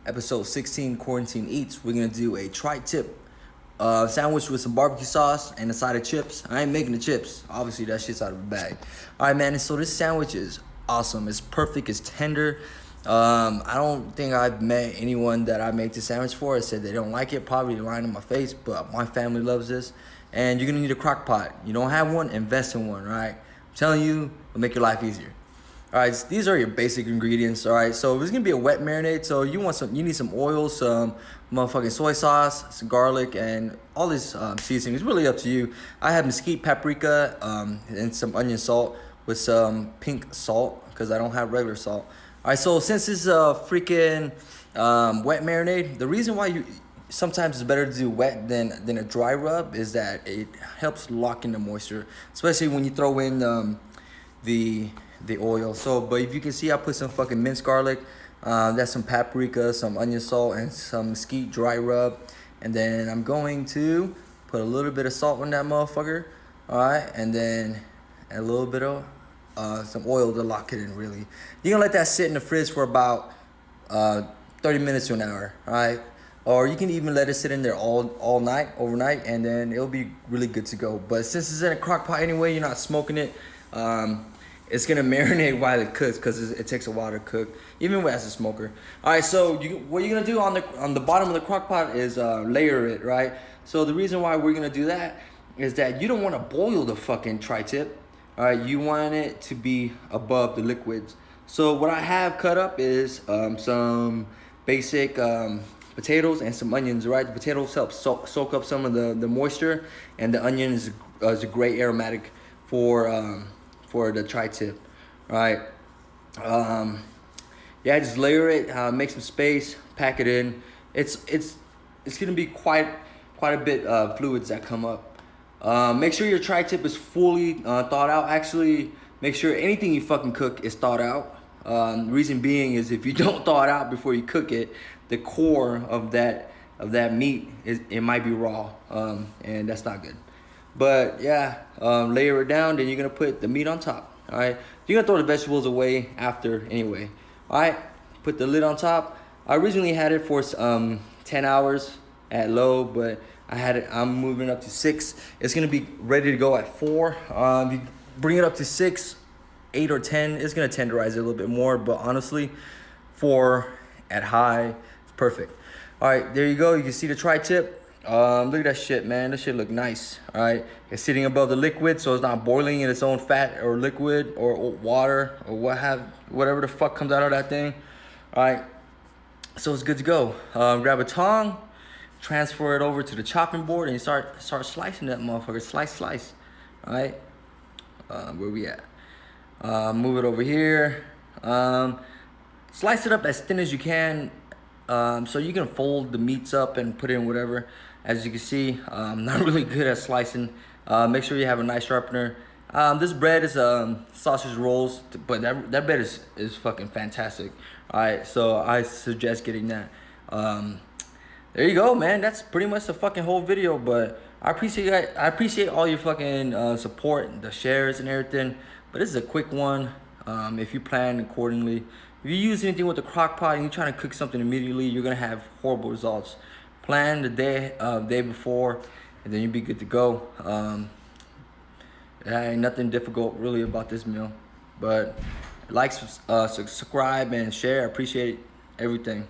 episode 16 Quarantine Eats. We're gonna do a tri-tip sandwich with some barbecue sauce and a side of chips. I ain't making the chips. Obviously, that shit's out of the bag. All right, man. And so this sandwich is awesome. It's perfect. It's tender. I don't think I've met anyone that I make the sandwich for that said they don't like it. Probably lying in my face, but my family loves this. And you're gonna need a crock pot. You don't have one, invest in one, right? I'm telling you, it'll make your life easier. All right, so these are your basic ingredients. All right, so it's gonna be a wet marinade. So you need some oil, some motherfucking soy sauce, some garlic, and all this seasoning. It's really up to you. I have mesquite, paprika, and some onion salt with some pink salt because I don't have regular salt. All right, so since this is a freaking wet marinade, the reason why you sometimes it's better to do wet than a dry rub is that it helps lock in the moisture, especially when you throw in the oil. So, but if you can see, I put some fucking minced garlic. That's some paprika, some onion salt, and some mesquite dry rub. And then I'm going to put a little bit of salt on that motherfucker. All right, and then a little bit of some oil to lock it in. Really, you're gonna let that sit in the fridge for about 30 minutes to an hour. All right. Or you can even let it sit in there all night, overnight, and then it'll be really good to go. But since it's in a crock pot anyway, you're not smoking it. It's gonna marinate while it cooks because it takes a while to cook, even as a smoker. All right, so what you're gonna do on the bottom of the crock pot is layer it, right? So the reason why we're gonna do that is that you don't want to boil the fucking tri-tip. All right, you want it to be above the liquids. So what I have cut up is some basic potatoes and some onions, right? The potatoes help soak up some of the moisture, and the onion is a great aromatic for the tri-tip, right? Yeah, just layer it, make some space, pack it in. It's gonna be quite a bit of fluids that come up. Make sure your tri-tip is fully thawed out. Actually, make sure anything you fucking cook is thawed out. Reason being is if you don't thaw it out before you cook it, the core of that meat it might be raw, and that's not good. But yeah, layer it down. Then you're gonna put the meat on top. All right, you're gonna throw the vegetables away after anyway. All right, put the lid on top. I originally had it for 10 hours at low, but I'm moving up to 6. It's gonna be ready to go at 4. You bring it up to 6, 8 or 10. It's gonna tenderize it a little bit more, but honestly, 4 at high, it's perfect. All right, there you go. You can see the tri-tip. Look at that shit, man. That shit look nice. All right, it's sitting above the liquid, so it's not boiling in its own fat or liquid or water or whatever the fuck comes out of that thing. All right, so it's good to go. Grab a tongue, transfer it over to the chopping board, and you start slicing that motherfucker. Slice. All right, where we at? Move it over here. Slice it up as thin as you can, so you can fold the meats up and put in whatever. As you can see, I'm not really good at slicing. Make sure you have a nice sharpener. This bread is sausage rolls, but that bread is fucking fantastic. All right, so I suggest getting that. There you go, man. That's pretty much the fucking whole video. But I appreciate all your fucking support, the shares and everything. But this is a quick one. If you plan accordingly. If you use anything with a crock pot and you're trying to cook something immediately, you're gonna have horrible results. Plan the day before, and then you'll be good to go. There ain't nothing difficult really about this meal. But like, subscribe, and share. I appreciate everything.